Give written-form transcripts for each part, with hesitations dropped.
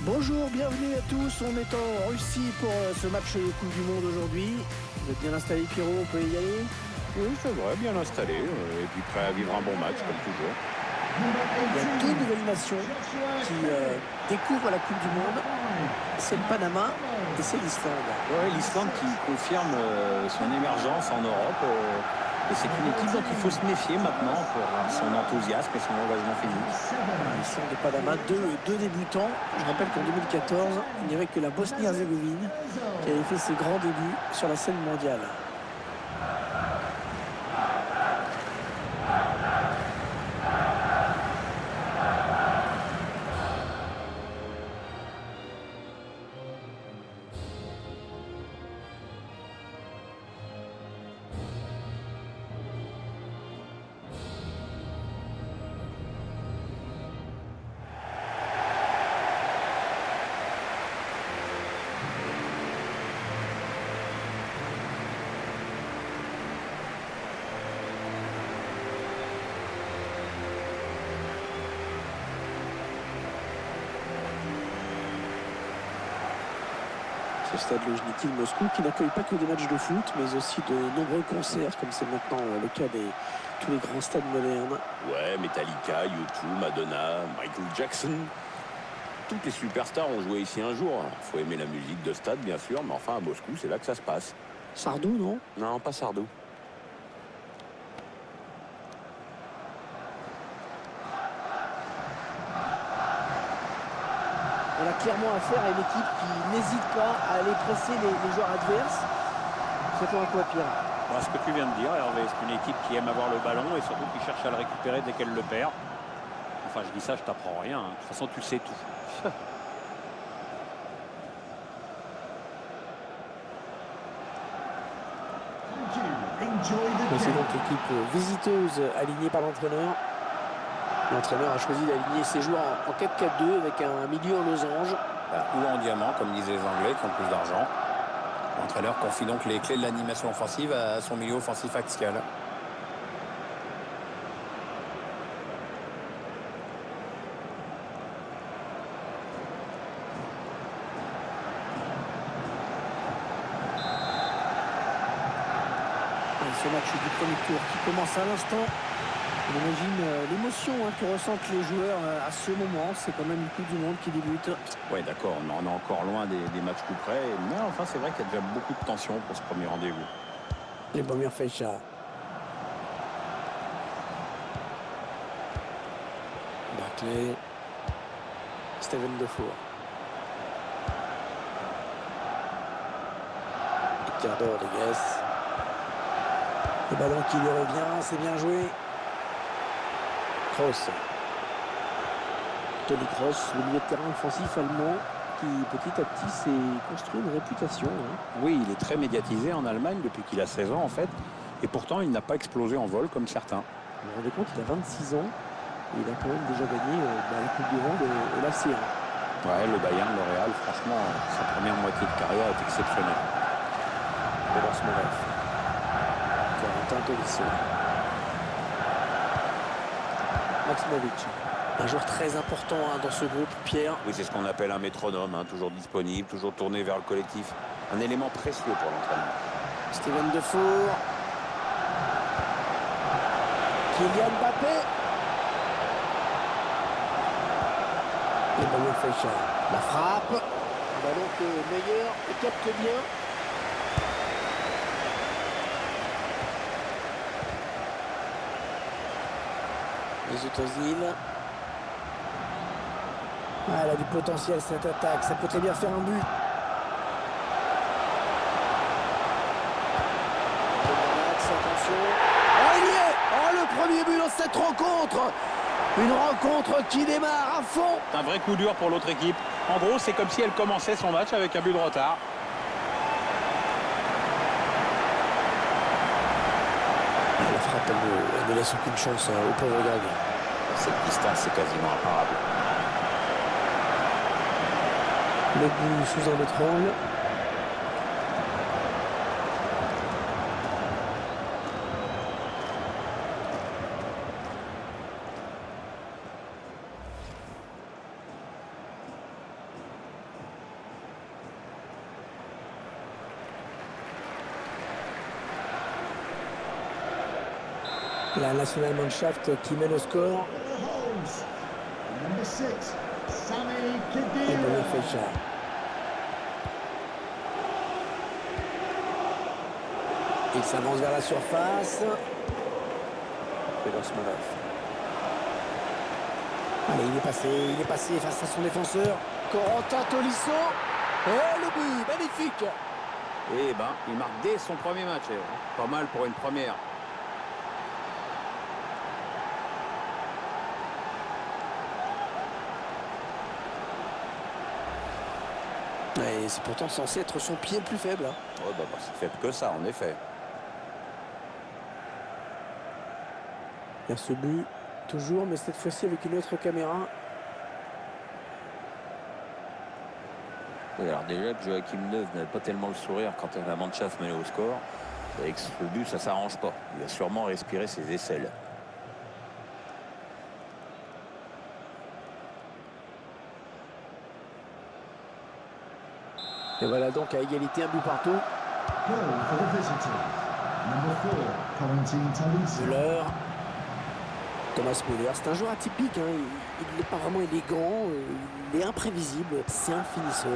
Bonjour, bienvenue à tous. On est en Russie pour ce match de Coupe du Monde aujourd'hui. Vous êtes bien installé, Pierrot, on peut y aller? Oui, c'est vrai, bien installé, et puis prêt à vivre un bon match, comme toujours. Il y a deux nouvelles nations qui découvrent la Coupe du Monde. C'est le Panama et c'est l'Islande. Ouais, l'Islande qui confirme son émergence en Europe. Et c'est une équipe dont il faut se méfier maintenant pour son enthousiasme et son engagement physique. L'Islande et Panama, deux débutants. Je rappelle qu'en 2014, il n'y avait que la Bosnie-Herzégovine qui avait fait ses grands débuts sur la scène mondiale. Ce stade Lojniki de Moscou qui n'accueille pas que des matchs de foot mais aussi de nombreux concerts comme c'est maintenant le cas de tous les grands stades modernes. Ouais, Metallica, U2, Madonna, Michael Jackson. Toutes les superstars ont joué ici un jour. Faut aimer la musique de stade bien sûr, mais enfin à Moscou c'est là que ça se passe. Sardou, non? Non, pas Sardou. On a clairement affaire à une équipe qui n'hésite pas à aller presser les joueurs adverses. C'est pour un quoi, Pierre? Ce que tu viens de dire, Hervé, c'est une équipe qui aime avoir le ballon et surtout qui cherche à le récupérer dès qu'elle le perd. Enfin, je dis ça, je t'apprends rien. De toute façon, tu sais tout. C'est donc l'équipe visiteuse alignée par l'entraîneur. L'entraîneur a choisi d'aligner ses joueurs en 4-4-2 avec un milieu en losange. Ou en diamant, comme disaient les Anglais, qui ont plus d'argent. L'entraîneur confie donc les clés de l'animation offensive à son milieu offensif axial. Ce match du premier tour qui commence à l'instant. On imagine l'émotion que ressentent les joueurs à ce moment. C'est quand même une Coupe du Monde qui débute. Ouais, d'accord, on est encore loin des matchs coup près. Mais enfin, c'est vrai qu'il y a déjà beaucoup de tension pour ce premier rendez-vous. Les premières Feicha. Barclay. Steven Defour. Ricardo Rodriguez. Le ballon qui lui revient, c'est bien joué. Kroos. Toni Kroos, le milieu de terrain offensif allemand qui petit à petit s'est construit une réputation. Oui, il est très médiatisé en Allemagne depuis qu'il a 16 ans en fait. Et pourtant, il n'a pas explosé en vol comme certains. Vous vous rendez compte, il a 26 ans et il a quand même déjà gagné la Coupe du Monde et la C1. Ouais, le Bayern, le Real, franchement, sa première moitié de carrière est exceptionnelle. Robert Smorev. Valentin Tolisso. Maximovic. Un joueur très important dans ce groupe, Pierre. Oui, c'est ce qu'on appelle un métronome, toujours disponible, toujours tourné vers le collectif. Un élément précieux pour l'entraînement. Steven Defour. Kylian Mbappé. Et Manuel Feicha. La frappe. Le ballon que Meyer capte bien. Mesut Özil. Elle a du potentiel cette attaque, ça peut très bien faire un but. Attention. Oh, il y est! Oh, le premier but dans cette rencontre! Une rencontre qui démarre à fond. Un vrai coup dur pour l'autre équipe. En gros, c'est comme si elle commençait son match avec un but de retard. La frappe, elle ne laisse aucune chance au pauvre gardien. Cette distance, c'est quasiment imparable. Le but sous un étrangle. La Nationalmannschaft qui mène au score. Et Bruno Flecha. Il s'avance vers la surface. Pedro Smalov. Allez, il est passé face à son défenseur. Corentin Tolisso. Oh, le but, magnifique. Et ben, il marque dès son premier match. Pas mal pour une première. Et c'est pourtant censé être son pied le plus faible. Hein. Oh, bah, c'est faible que ça, en effet. Il y a ce but, toujours, mais cette fois-ci avec une autre caméra. Oui, alors déjà que Joachim Neuve n'avait pas tellement le sourire quand la Mannschaft menait au score, avec ce but, ça s'arrange pas. Il va sûrement respirer ses aisselles. Et voilà donc à égalité, un but partout. Müller. Thomas Müller, c'est un joueur atypique, hein. Il n'est pas vraiment élégant, il est imprévisible, c'est un finisseur,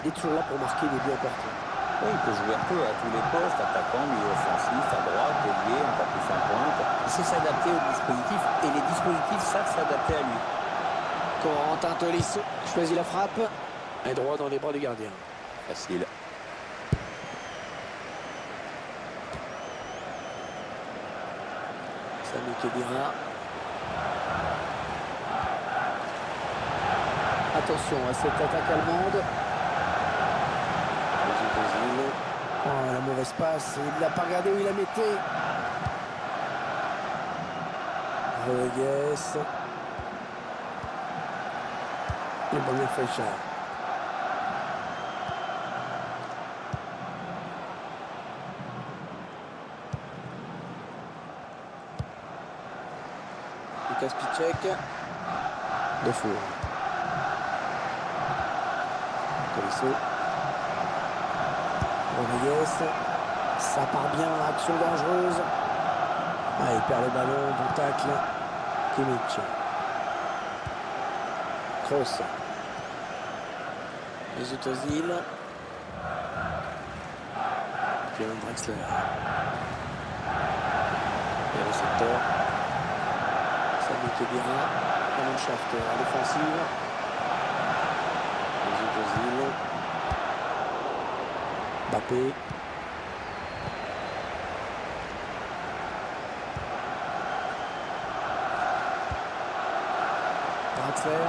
il est toujours là pour marquer des buts importants. Oui, il peut jouer un peu à tous les postes, attaquant, milieu offensif, à droite, ailier, encore plus en pointe. Il sait s'adapter au dispositif et les dispositifs savent s'adapter à lui. Corentin Tolisso choisit la frappe. Un droit dans les bras du gardien. Facile. Sami Khedira. Attention à cette attaque allemande. Oh, la mauvaise passe. Il ne l'a pas regardé où il la mettait. Rodriguez. Et Bruno Flecha. Lukas Piszczek. De Four. Tolisso. Rodriguez. Ça part bien, action dangereuse. Ah, il perd le ballon, bon tacle. Kimmich. Kroos. Mesut Ozil. Kevin Draxler. Et le secteur. Sami Khedira. La Mannschaft à l'offensive. Mesut Ozil. Mbappé. Draxler.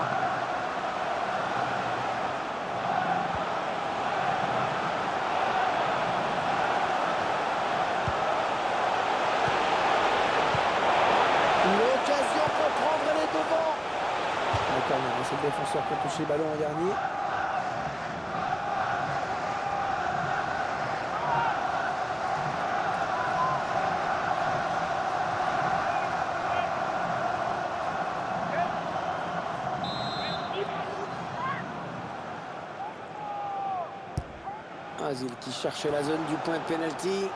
L'occasion pour prendre les devants. D'accord, c'est le défenseur qui a touché le ballon en dernier. Ozil qui cherchait la zone du point de pénalty.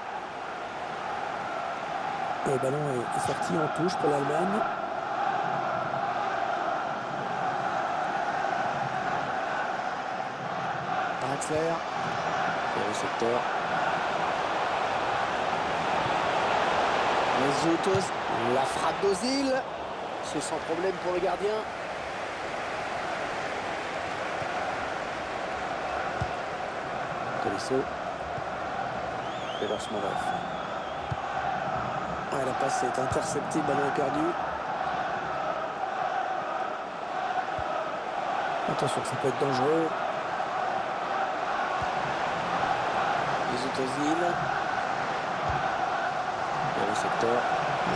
Le ballon est sorti en touche pour l'Allemagne. Draxler. Et le secteur. Mesut Ozil. La frappe d'Ozil. C'est sans problème pour le gardien. Tolisso. Pedro Smalov. Ah, la passe est interceptée, le ballon est perdu. Attention, ça peut être dangereux. Mesut Ozil. Et le secteur.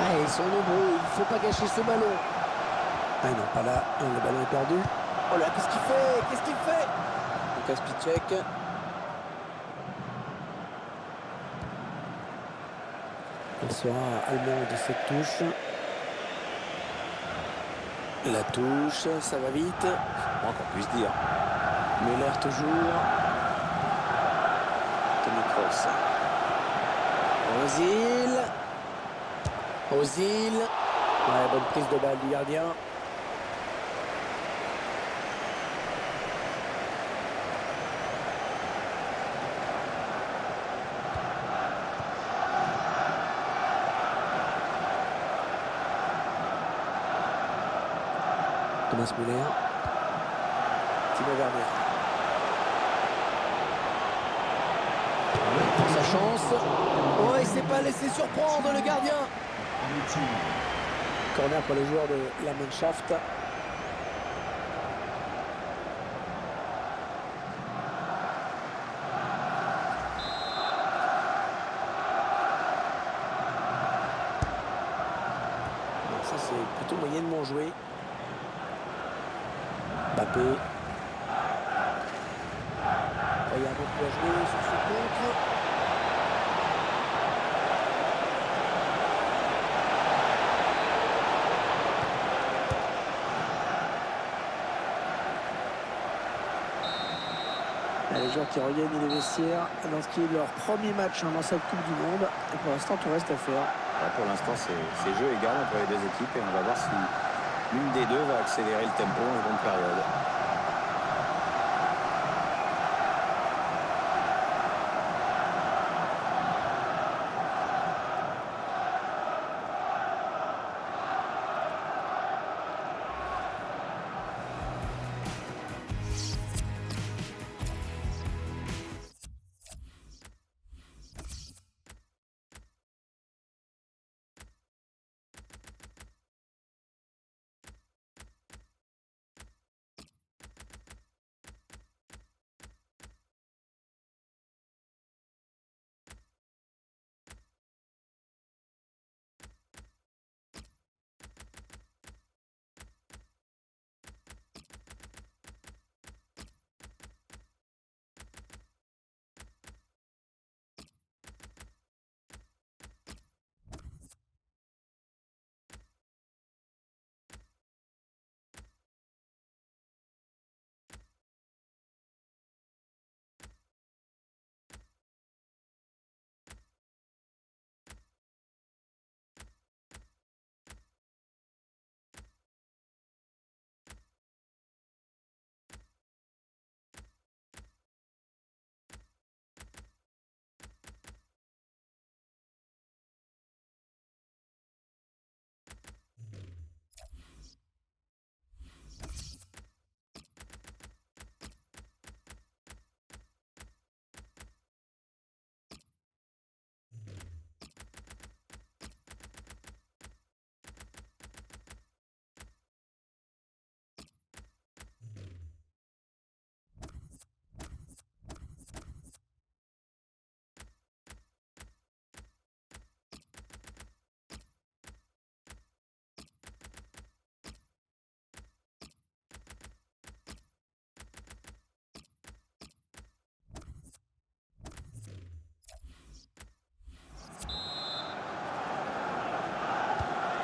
Ah, ils sont nombreux, il ne faut pas gâcher ce ballon. Ah non, pas là, le ballon est perdu. Oh là, qu'est-ce qu'il fait? Qu'est-ce qu'il fait? Lukas Piszczek. Il sera allemand de cette touche. La touche, ça va vite. Moins qu'on puisse dire. Müller toujours. Toni Kroos. Ozil. Ozil. Ouais, bonne prise de balle du gardien. Thomas Müller. Timo Werner. Il prend sa chance. Oh, il s'est pas laissé surprendre le gardien. Corner pour les joueurs de la Mannschaft. Ça c'est plutôt moyennement joué. Mbappé. Il y a beaucoup à jouer sur ce contre. Les joueurs qui reviennent des vestiaires dans ce qui est leur premier match dans cette Coupe du Monde. Et pour l'instant, tout reste à faire. Ouais, pour l'instant, c'est jeu égal entre les deux équipes et on va voir si l'une des deux va accélérer le tempo en seconde période.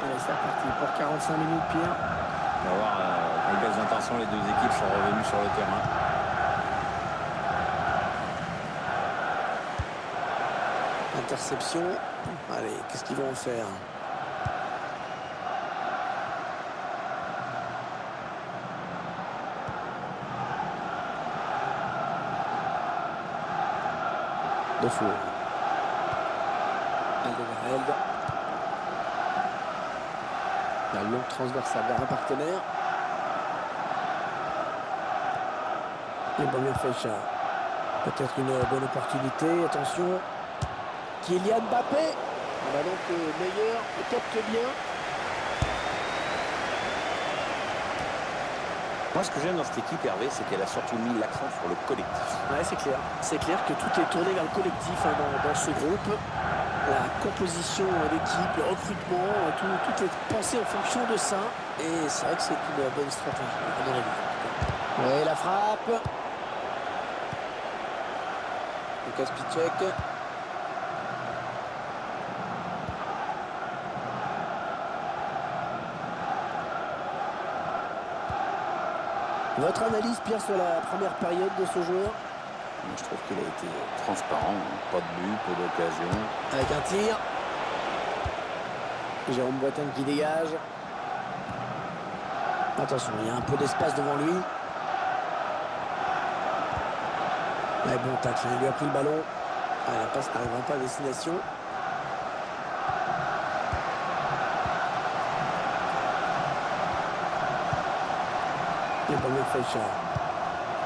Allez, c'est reparti pour 45 minutes, Pierre. On va voir avec quelles intentions les deux équipes sont revenues sur le terrain. Interception. Allez, qu'est-ce qu'ils vont en faire? De fou. Alderweireld. La longue transversale vers un partenaire. Et Bomir Flecha. Peut-être une bonne opportunité. Attention. Kylian Mbappé. On a donc meilleur. Il capte bien. Moi, ce que j'aime dans cette équipe, Hervé, c'est qu'elle a surtout mis l'accent sur le collectif. Ouais, c'est clair. C'est clair que tout est tourné vers le collectif hein, dans ce groupe. La composition d'équipe, le recrutement, tout est pensé en fonction de ça. Et c'est vrai que c'est une bonne stratégie, à mon avis. Ouais, la frappe. Lukas Piszczek. Votre analyse, Pierre, sur la première période de ce joueur? Moi, je trouve qu'il a été transparent, pas de but, peu d'occasion. Avec un tir. Jérôme Boateng qui dégage. Attention, il y a un peu d'espace devant lui. Ouais, bon tacle, il lui a pris le ballon. Ah, la passe n'arrivera pas à destination. Et Bamir Feicha.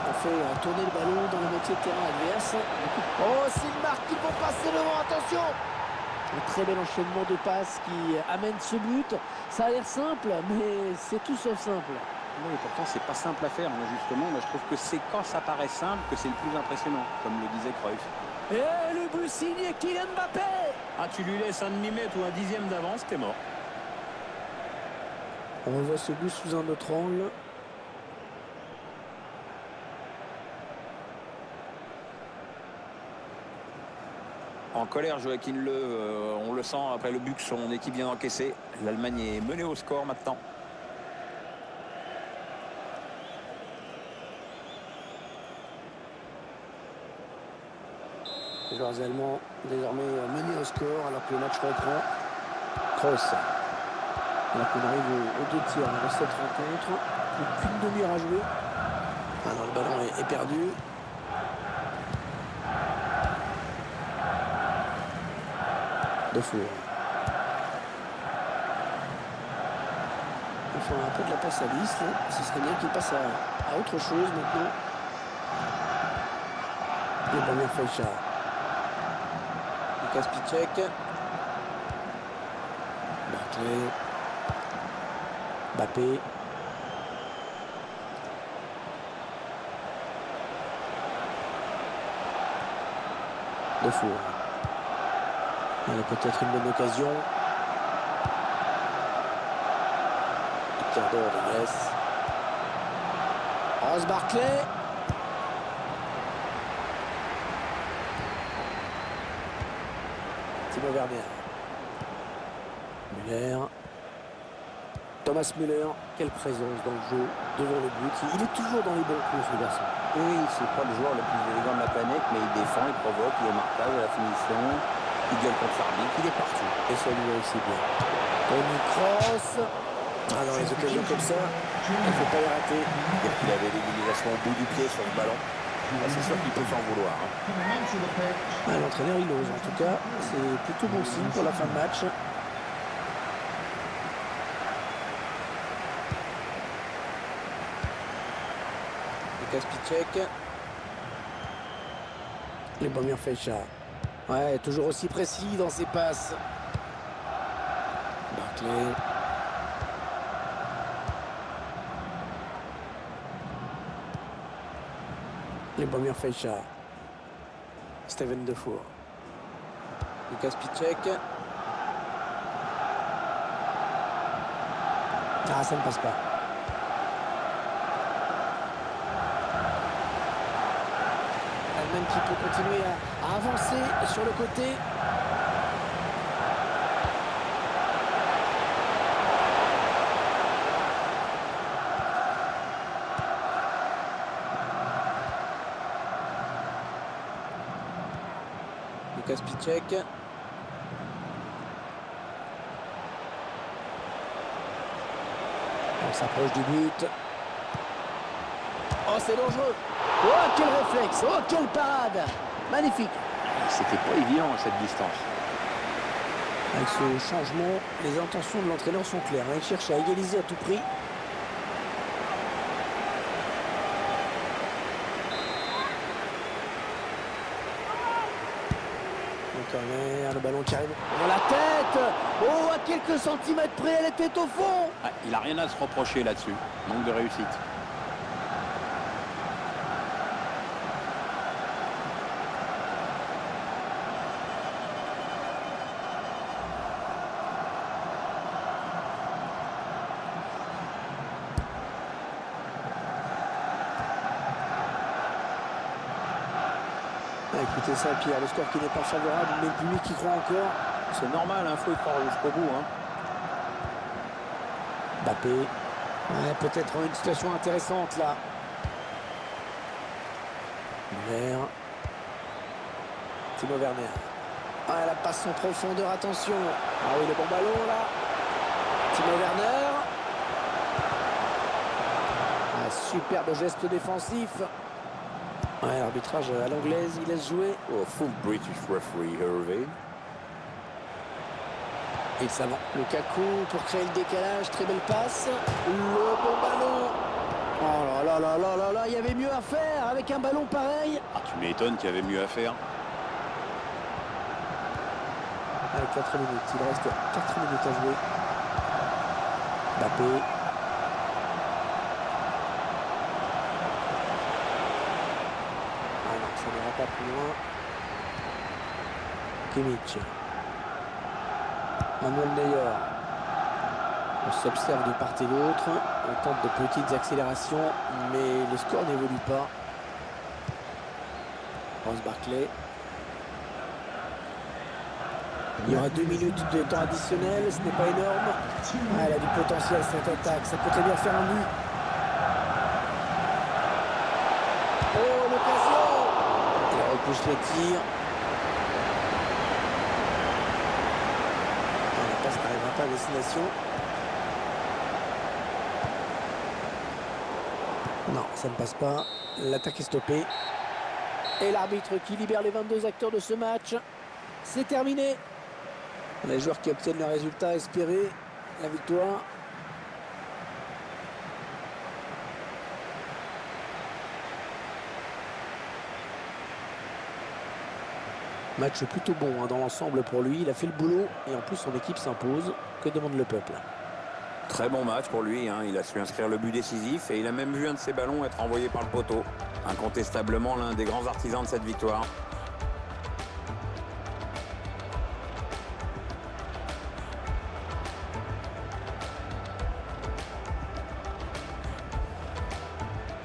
On fait tourner le ballon dans la moitié de terrain adverse. Oh, s'ils marquent, ils vont passer devant, attention! Un très bel enchaînement de passes qui amène ce but. Ça a l'air simple, mais c'est tout sauf simple. Oui, pourtant, c'est pas simple à faire, hein, justement. Moi, je trouve que c'est quand ça paraît simple que c'est le plus impressionnant, comme le disait Cruyff. Et le but signé Kylian Mbappé! Ah, tu lui laisses un demi-mètre ou un dixième d'avance, t'es mort. On revoit ce but sous un autre angle. En colère, Joachim Löw, on le sent après le but que son équipe vient d'encaisser. L'Allemagne est menée au score maintenant. Les joueurs allemands désormais menés au score alors que le match reprend. Kroos. Alors qu'on arrive aux 2 tiers de cette rencontre. Plus qu'une demi-heure à jouer. Ah non, le ballon est perdu. De Four. On fait un peu de la passe à 10. Ce serait bien qu'il passe à autre chose maintenant. Et Bamir Feicha. Lucas Piszczek. Barclay. Mbappé. De Four. Elle a peut-être une bonne occasion. Ricardo Rodriguez. Ross Barclay. Timo Werner. Müller. Thomas Müller. Quelle présence dans le jeu devant le but. Il est toujours dans les bons coups, ce garçon. Oui, c'est pas le joueur le plus élégant de la planète, mais il défend, il provoque, il est au marquage, à la finition. Il gueule contre l'arbitre, il est partout. Et ça lui va aussi bien. Toni Kroos. Ah, dans les occasions comme ça, il ne faut pas les rater. Dire qu'il avait l'égalisation au bout du pied sur le ballon. Ah, c'est sûr qu'il peut s'en vouloir. Hein. Ah, l'entraîneur, il ose. En tout cas, c'est plutôt bon signe pour la fin de match. Lucas Piszczek. Les Bamir Feicha. Ouais, toujours aussi précis dans ses passes. Barclay. Les Bamir Feicha. Steven De Four. Lucas Piszczek. Ah, ça ne passe pas. L'Allemagne qui peut continuer à avancer sur le côté. Lucas Piszczek. On s'approche du but. Oh, c'est dangereux. Oh, quel réflexe. Oh, quelle parade. Magnifique. C'était pas évident à cette distance. Avec ce changement, les intentions de l'entraîneur sont claires. Il cherche à égaliser à tout prix. Le ballon qui arrive dans la tête. Oh, à quelques centimètres près, elle était au fond. Ah, il n'a rien à se reprocher là-dessus. Manque de réussite. Écoutez ça, Pierre, le score qui n'est pas favorable, mais le public qui croit encore. C'est normal, il faut y croire jusqu'au bout. Hein. Mbappé. Ouais, peut-être une situation intéressante là. Müller. Timo Werner. Ah, la passe en profondeur, attention. Ah oui, le bon ballon là. Timo Werner. Un superbe geste défensif. Ouais, l'arbitrage à l'anglaise, il laisse jouer. Oh, full British referee, Hervé. Il s'avance. Lukaku pour créer le décalage. Très belle passe. Le bon ballon. Oh là là là là là là. Il y avait mieux à faire avec un ballon pareil. Ah, tu m'étonnes qu'il y avait mieux à faire. Allez, 4 minutes. Il reste 4 minutes à jouer. Mbappé. Ah non, ça n'ira pas plus loin. Kimmich. Manuel Neuer. On s'observe de part et d'autre. On tente de petites accélérations, mais le score n'évolue pas. Ross Barkley. Il y aura 2 minutes de temps additionnel, ce n'est pas énorme. Ah, elle a du potentiel cette attaque, ça peut très bien faire un but. Oh, l'occasion! Il repousse le tir. La passe n'arrivera pas à destination. Non, ça ne passe pas. L'attaque est stoppée. Et l'arbitre qui libère les 22 acteurs de ce match. C'est terminé. Les joueurs qui obtiennent le résultat espéré, la victoire. Match plutôt bon hein, dans l'ensemble pour lui. Il a fait le boulot et en plus son équipe s'impose. Que demande le peuple? Très bon match pour lui, hein. Il a su inscrire le but décisif et il a même vu un de ses ballons être envoyé par le poteau. Incontestablement l'un des grands artisans de cette victoire.